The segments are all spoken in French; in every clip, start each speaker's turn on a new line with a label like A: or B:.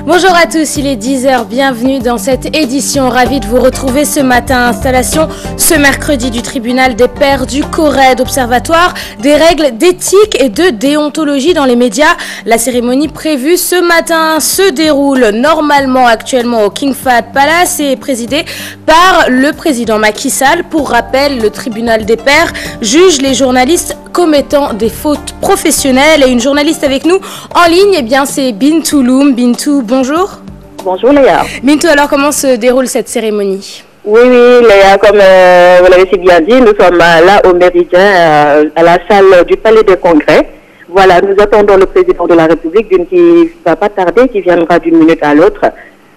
A: Bonjour à tous, il est 10h, bienvenue dans cette édition. Ravi de vous retrouver ce matin. Installation ce mercredi du tribunal des pairs du CORED, observatoire des règles d'éthique et de déontologie dans les médias. La cérémonie prévue ce matin se déroule normalement actuellement au King Fahd Palace et est présidée par le président Macky Sall. Pour rappel, le tribunal des pairs juge les journalistes commettant des fautes professionnelles. Et une journaliste avec nous en ligne, eh bien c'est Bintou Loum. Bintou, bonjour.
B: Bonjour Léa.
A: Bintou, alors comment se déroule cette cérémonie?
B: Oui, Léa, comme vous l'avez si bien dit, nous sommes là au Méridien, à la salle du Palais des Congrès. Voilà, nous attendons le président de la République, qui ne va pas tarder, qui viendra d'une minute à l'autre.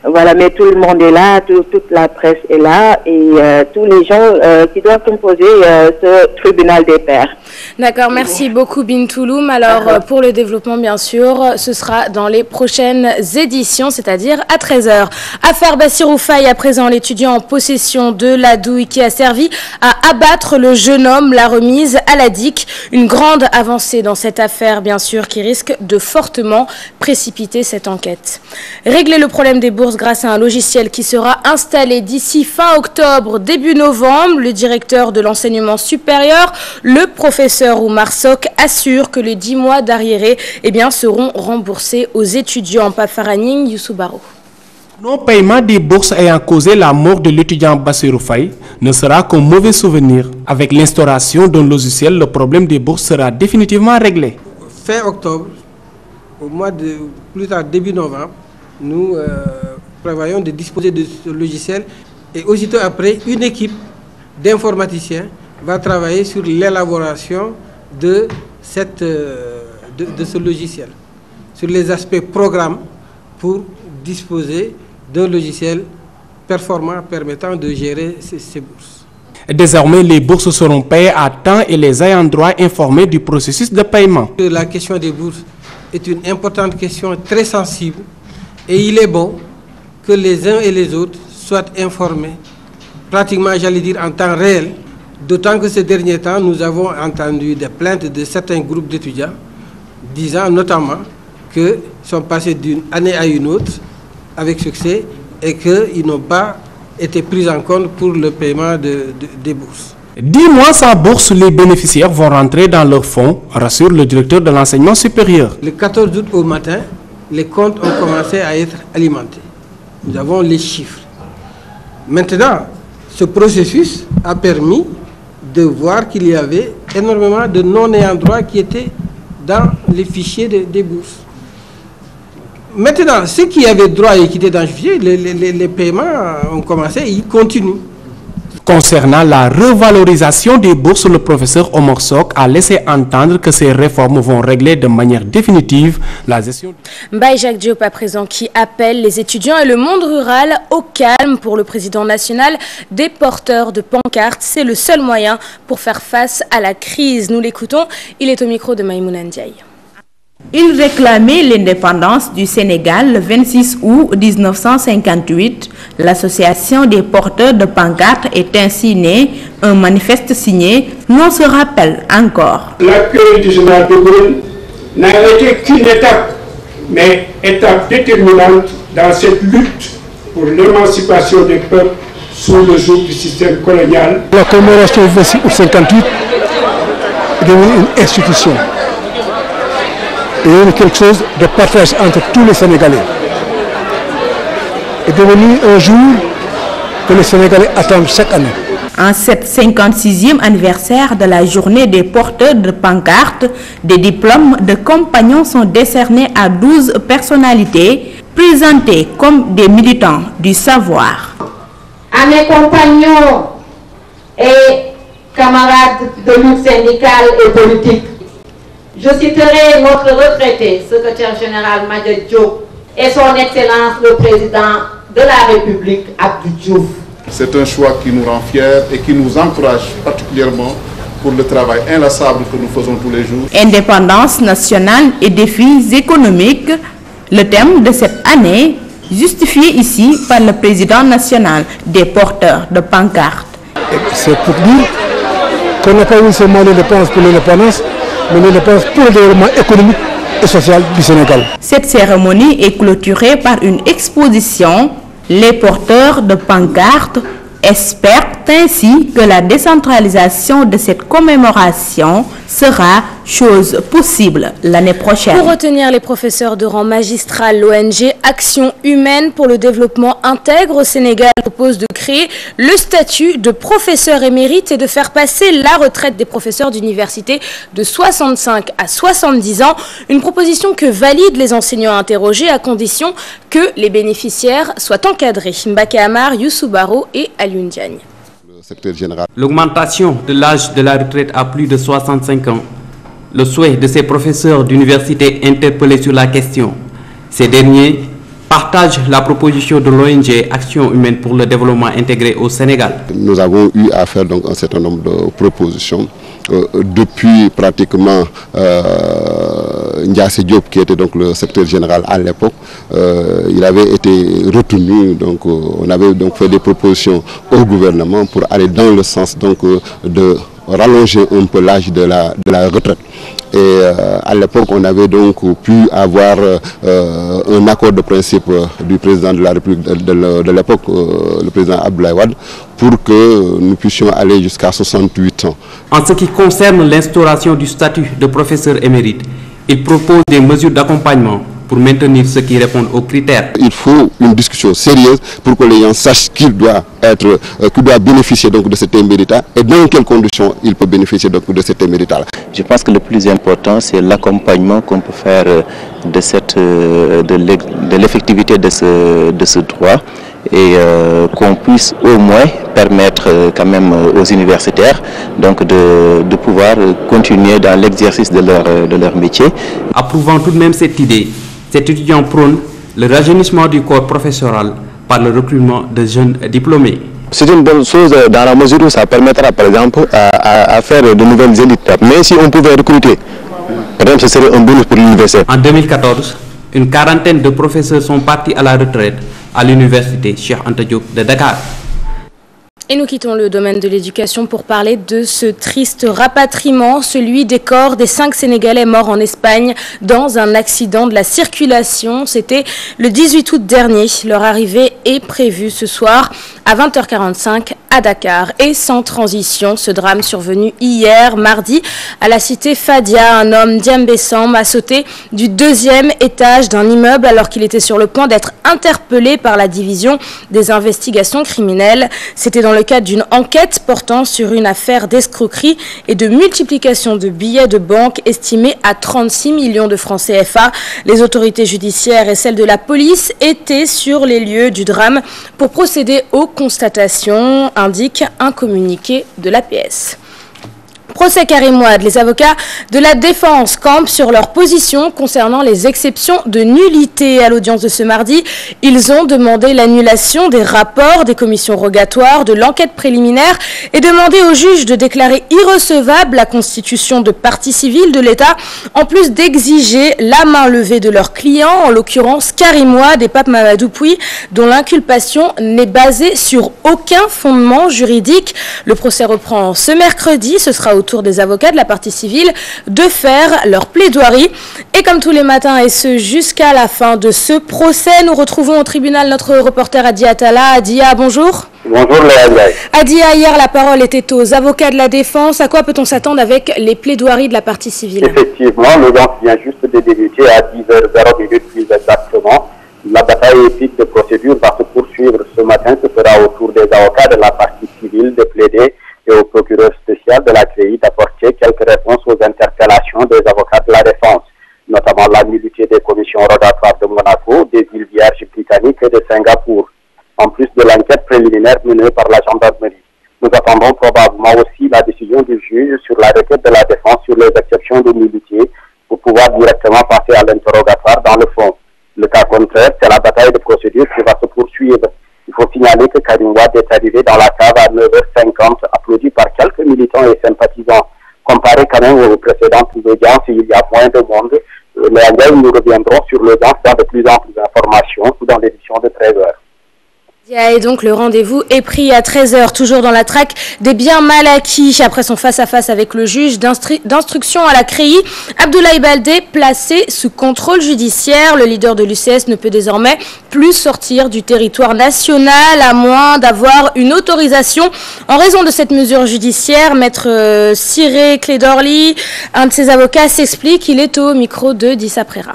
B: Voilà, mais tout le monde est là, toute la presse est là et tous les gens qui doivent composer ce tribunal des pairs.
A: D'accord, merci beaucoup Bintou Loum. Alors pour le développement bien sûr, ce sera dans les prochaines éditions, c'est-à-dire à 13h. Affaire Bassirou Faye à présent, l'étudiant en possession de la douille qui a servi à abattre le jeune homme, la remise à la DIC. Une grande avancée dans cette affaire bien sûr qui risque de fortement précipiter cette enquête. Régler le problème des bourses grâce à un logiciel qui sera installé d'ici fin octobre, début novembre. Le directeur de l'enseignement supérieur, le professeur Oumar Sok, assure que les 10 mois d'arriérés seront remboursés aux étudiants. Pafaraning Youssou Baro.
C: Non-paiement des bourses ayant causé la mort de l'étudiant Bassirou Faye ne sera qu'un mauvais souvenir. Avec l'instauration d'un logiciel, le problème des bourses sera définitivement réglé.
D: Fin octobre, au mois de plus tard début novembre, nous prévoyons de disposer de ce logiciel et aussitôt après, une équipe d'informaticiens va travailler sur l'élaboration de ce logiciel, sur les aspects programmes pour disposer d'un logiciel performant permettant de gérer ces bourses.
C: Désormais, les bourses seront payées à temps et les ayants droit informés du processus de paiement.
D: La question des bourses est une importante question très sensible et il est bon que les uns et les autres soient informés, pratiquement, j'allais dire, en temps réel, d'autant que ces derniers temps, nous avons entendu des plaintes de certains groupes d'étudiants disant notamment qu'ils sont passés d'une année à une autre avec succès et qu'ils n'ont pas été pris en compte pour le paiement des bourses.
C: 10 mois sans bourse, les bénéficiaires vont rentrer dans leur fonds, rassure le directeur de l'enseignement supérieur.
D: Le 14 août au matin, les comptes ont commencé à être alimentés. Nous avons les chiffres. Maintenant, ce processus a permis de voir qu'il y avait énormément de non-ayants droit qui étaient dans les fichiers des bourses. Maintenant, ceux qui avaient droit et qui étaient dans le fichier, les paiements ont commencé et ils continuent.
C: Concernant la revalorisation des bourses, le professeur Oumar Sok a laissé entendre que ces réformes vont régler de manière définitive la gestion.
A: Baye Jacques Diop à présent qui appelle les étudiants et le monde rural au calme. Pour le président national des porteurs de pancartes, c'est le seul moyen pour faire face à la crise. Nous l'écoutons, il est au micro de Maïmouna Ndiaye.
E: Il réclamait l'indépendance du Sénégal le 26 août 1958. L'association des porteurs de pancartes est ainsi née. Un manifeste signé nous se rappelle encore.
F: L'accueil du général de Gaulle n'a été qu'une étape, mais étape déterminante dans cette lutte pour l'émancipation des peuples sous le joug du système colonial.
G: La commémoration du 26 août 1958 est devenue une institution. Et quelque chose de partage entre tous les Sénégalais. Est devenu un jour que les Sénégalais attendent chaque année.
E: En cette 56e anniversaire de la journée des porteurs de pancartes, des diplômes de compagnons sont décernés à 12 personnalités présentées comme des militants du savoir.
H: À mes compagnons et camarades de lutte syndicale et politique, je citerai notre retraité, secrétaire général Madia Diop, et son Excellence le Président de la République, Abdou Diouf.
I: C'est un choix qui nous rend fiers et qui nous encourage particulièrement pour le travail inlassable que nous faisons tous les jours.
E: Indépendance nationale et défis économiques, le thème de cette année, justifié ici par le président national des porteurs de pancartes.
G: C'est pour dire qu'on n'a pas eu seulement l'indépendance pour l'indépendance, mais l'indépendance pour le développement économique et social du Sénégal.
E: Cette cérémonie est clôturée par une exposition. Les porteurs de pancartes espèrent ainsi que la décentralisation de cette commémoration sera chose possible l'année prochaine.
A: Pour retenir les professeurs de rang magistral, l'ONG Action Humaine pour le Développement Intègre au Sénégal propose de créer le statut de professeur émérite et de faire passer la retraite des professeurs d'université de 65 à 70 ans. Une proposition que valident les enseignants interrogés à condition que les bénéficiaires soient encadrés. Mbaké Amar, Youssou Baro et Alioune Diagne.
J: L'augmentation de l'âge de la retraite à plus de 65 ans. Le souhait de ces professeurs d'université interpellés sur la question. Ces derniers partagent la proposition de l'ONG Action Humaine pour le Développement Intégré au Sénégal.
K: Nous avons eu à faire donc un certain nombre de propositions. Depuis pratiquement Ndiasse Diop, qui était donc le secrétaire général à l'époque, il avait été retenu. Donc, on avait donc fait des propositions au gouvernement pour aller dans le sens donc de rallonger un peu l'âge de la retraite. Et à l'époque, on avait donc pu avoir un accord de principe du président de la République de l'époque, le président Abdoulaye Wade, pour que nous puissions aller jusqu'à 68 ans.
J: En ce qui concerne l'instauration du statut de professeur émérite, il propose des mesures d'accompagnement pour maintenir ceux qui répondent aux critères.
K: Il faut une discussion sérieuse pour que les gens sachent qu'il doit bénéficier donc de cet éméritat et dans quelles conditions il peut bénéficier donc de cet éméritat.
L: Je pense que le plus important, c'est l'accompagnement qu'on peut faire de l'effectivité de ce droit et qu'on puisse au moins permettre quand même aux universitaires donc de pouvoir continuer dans l'exercice de leur métier.
J: Approuvant tout de même cette idée, cet étudiant prône le rajeunissement du corps professoral par le recrutement de jeunes diplômés.
M: C'est une bonne chose dans la mesure où ça permettra par exemple à faire de nouvelles élites. Mais si on pouvait recruter, par exemple, ce serait un bonus pour l'université.
J: En 2014, une quarantaine de professeurs sont partis à la retraite à l'université Cheikh Anta Diop de Dakar.
A: Et nous quittons le domaine de l'éducation pour parler de ce triste rapatriement, celui des corps des 5 Sénégalais morts en Espagne dans un accident de la circulation. C'était le 18 août dernier. Leur arrivée est prévue ce soir à 20h45 à Dakar. Et sans transition, ce drame survenu hier, mardi, à la cité Fadia. Un homme, Diambé Samb, a sauté du 2e étage d'un immeuble alors qu'il était sur le point d'être interpellé par la division des investigations criminelles. C'était dans le cadre d'une enquête portant sur une affaire d'escroquerie et de multiplication de billets de banque estimés à 36 millions de francs CFA. Les autorités judiciaires et celles de la police étaient sur les lieux du drame pour procéder aux constatations, indique un communiqué de l'APS. Procès Karim Wade, les avocats de la défense campent sur leur position concernant les exceptions de nullité. À l'audience de ce mardi, ils ont demandé l'annulation des rapports des commissions rogatoires de l'enquête préliminaire et demandé au juge de déclarer irrecevable la constitution de partie civile de l'État, en plus d'exiger la main levée de leurs clients, en l'occurrence Karim Wade et Pape Mamadou Pouye, dont l'inculpation n'est basée sur aucun fondement juridique. Le procès reprend ce mercredi. Ce sera au tour des avocats de la partie civile de faire leur plaidoirie. Et comme tous les matins, et ce jusqu'à la fin de ce procès, nous retrouvons au tribunal notre reporter Adia Atala. Adia, bonjour.
N: Bonjour Léa.
A: Adia, hier la parole était aux avocats de la défense. À quoi peut-on s'attendre avec les plaidoiries de la partie civile?
N: Effectivement, l'audience vient juste de débuter à 10h00 plus exactement. La bataille épique de procédure va se poursuivre ce matin. Ce sera au tour des avocats de la partie civile de plaider et au procureur spécial de la CREI d'apporter quelques réponses aux interpellations des avocats de la défense, notamment la nullité des commissions rogatoires de Monaco, des îles Vierges britanniques et de Singapour, en plus de l'enquête préliminaire menée par la gendarmerie. Nous attendons probablement aussi la décision du juge sur la requête de la défense sur les exceptions de nullité pour pouvoir directement passer à l'interrogatoire dans le fond. Le cas contraire, c'est la bataille de procédure qui va se poursuivre. Il faut signaler que Karim Wade est arrivé dans la cave à 9h50, applaudi par quelques militants et sympathisants. Comparé quand même aux précédentes audiences, il y a moins de monde. Mais nous reviendrons sur l'audience dans de plus amples informations dans l'édition de 13h.
A: Et donc le rendez-vous est pris à 13h, toujours dans la traque des biens mal acquis. Après son face-à-face avec le juge d'instruction à la CREI, Abdoulaye Baldé placé sous contrôle judiciaire. Le leader de l'UCS ne peut désormais plus sortir du territoire national à moins d'avoir une autorisation. En raison de cette mesure judiciaire, maître Ciré Clédorli, un de ses avocats, s'explique. Il est au micro de Dissa Prera.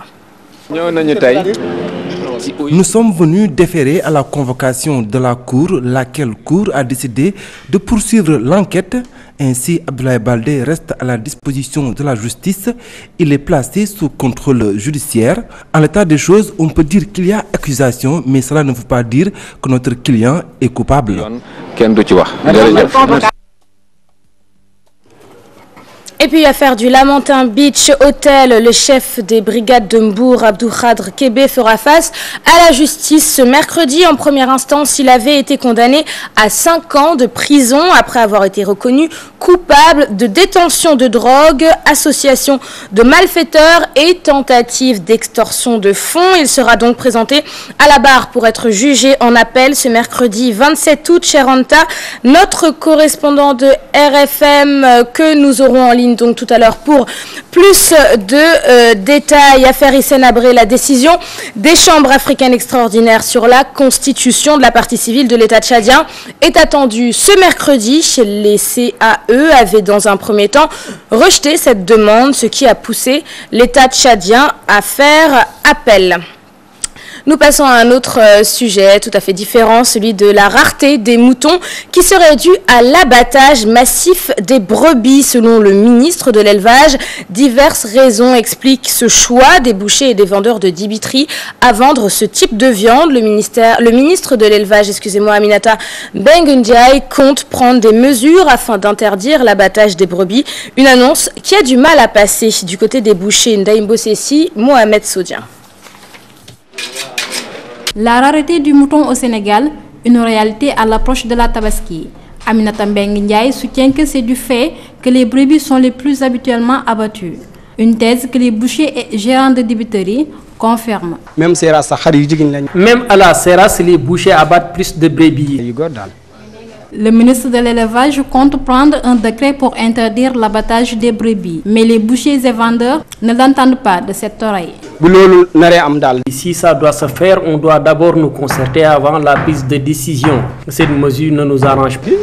O: Nous sommes venus déférer à la convocation de la Cour, laquelle Cour a décidé de poursuivre l'enquête. Ainsi, Abdoulaye Baldé reste à la disposition de la justice. Il est placé sous contrôle judiciaire. En l'état des choses, on peut dire qu'il y a accusation, mais cela ne veut pas dire que notre client est coupable.
A: Et puis affaire du Lamentin Beach Hotel, le chef des brigades de Mbour, Abdou Khadr Kébé, fera face à la justice ce mercredi. En première instance, il avait été condamné à 5 ans de prison après avoir été reconnu coupable de détention de drogue, association de malfaiteurs et tentative d'extorsion de fonds. Il sera donc présenté à la barre pour être jugé en appel ce mercredi 27 août. Cheranta, notre correspondant de RFM que nous aurons en ligne donc tout à l'heure pour plus de détails. Affaire Hissène Habré, la décision des chambres africaines extraordinaires sur la constitution de la partie civile de l'État tchadien est attendue ce mercredi. Chez les CAE avait dans un premier temps rejeté cette demande, ce qui a poussé l'État tchadien à faire appel. Nous passons à un autre sujet tout à fait différent, celui de la rareté des moutons qui serait due à l'abattage massif des brebis. Selon le ministre de l'Élevage, diverses raisons expliquent ce choix des bouchers et des vendeurs de dibiterie à vendre ce type de viande. Le ministre de l'Élevage, Aminata Bengundiaï, compte prendre des mesures afin d'interdire l'abattage des brebis. Une annonce qui a du mal à passer du côté des bouchers. Ndaïmbo Sessi, Mohamed Soudien.
P: La rareté du mouton au Sénégal, une réalité à l'approche de la Tabaski. Aminata Mbengue Ndiaye soutient que c'est du fait que les brebis sont les plus habituellement abattues. Une thèse que les bouchers et gérants de dibiterie confirment.
Q: Même à la Seras, les bouchers abattent plus de brebis.
P: Le ministre de l'Élevage compte prendre un décret pour interdire l'abattage des brebis. Mais les bouchers et vendeurs ne l'entendent pas de cette oreille.
Q: Si ça doit se faire, on doit d'abord nous concerter avant la prise de décision. Cette mesure ne nous arrange plus.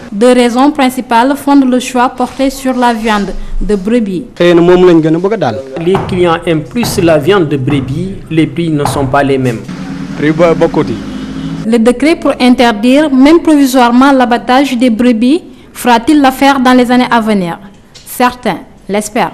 P: Deux raisons principales fondent le choix porté sur la viande de brebis.
Q: Les clients aiment plus la viande de brebis, les prix ne sont pas les mêmes.
P: Le décret pour interdire, même provisoirement, l'abattage des brebis fera-t-il l'affaire dans les années à venir? Certains l'espèrent.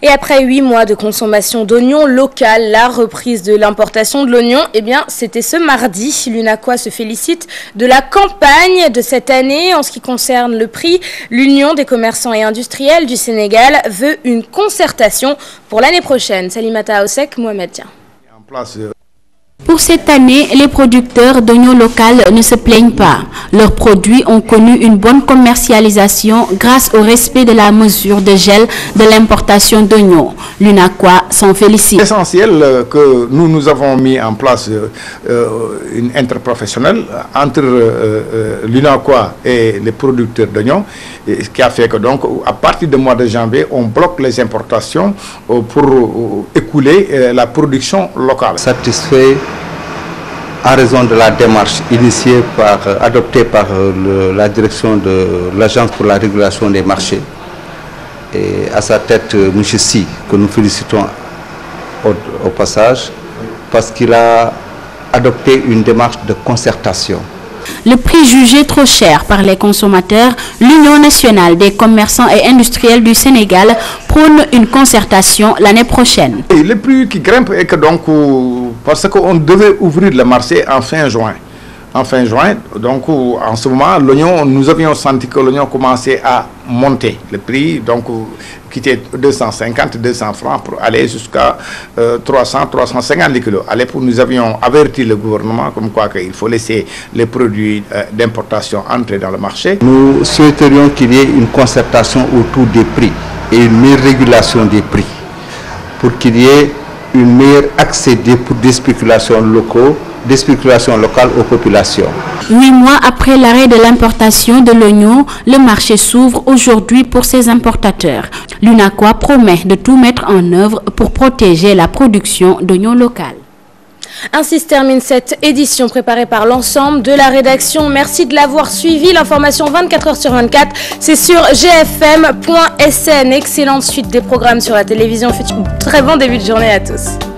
A: Et après 8 mois de consommation d'oignons local, la reprise de l'importation de l'oignon, c'était ce mardi. L'UNACOIS se félicite de la campagne de cette année. En ce qui concerne le prix, l'Union des commerçants et industriels du Sénégal veut une concertation pour l'année prochaine. Salimata Aosek, Mohamed Dia.
R: Pour cette année, les producteurs d'oignons locaux ne se plaignent pas. Leurs produits ont connu une bonne commercialisation grâce au respect de la mesure de gel de l'importation d'oignons. L'UNACOIS s'en félicite.
S: Essentiel que nous avons mis en place une interprofessionnelle entre l'UNACOIS et les producteurs d'oignons, ce qui a fait que donc à partir du mois de janvier, on bloque les importations pour écouler la production locale.
T: Satisfait en raison de la démarche adoptée par la direction de l'Agence pour la régulation des marchés et à sa tête M. Si, que nous félicitons au passage, parce qu'il a adopté une démarche de concertation.
R: Le prix jugé trop cher par les consommateurs, l'Union nationale des commerçants et industriels du Sénégal prône une concertation l'année prochaine.
S: Et le prix qui grimpe est que donc, parce qu'on devait ouvrir le marché en fin juin. Donc en ce moment, l'oignon, nous avions senti que l'oignon commençait à monter. Le prix, donc, qui était 250, 200 francs pour aller jusqu'à 300, 350 kilos. À l'époque, nous avions averti le gouvernement comme quoi qu'il faut laisser les produits d'importation entrer dans le marché.
T: Nous souhaiterions qu'il y ait une concertation autour des prix et une régulation des prix pour qu'il y ait un meilleur accès des spéculations locales aux populations.
R: 8 mois après l'arrêt de l'importation de l'oignon, le marché s'ouvre aujourd'hui pour ces importateurs. L'UNACOIS promet de tout mettre en œuvre pour protéger la production d'oignons local.
A: Ainsi se termine cette édition préparée par l'ensemble de la rédaction. Merci de l'avoir suivi. L'information 24h/24, c'est sur gfm.sn. Excellente suite des programmes sur la télévision. Très bon début de journée à tous.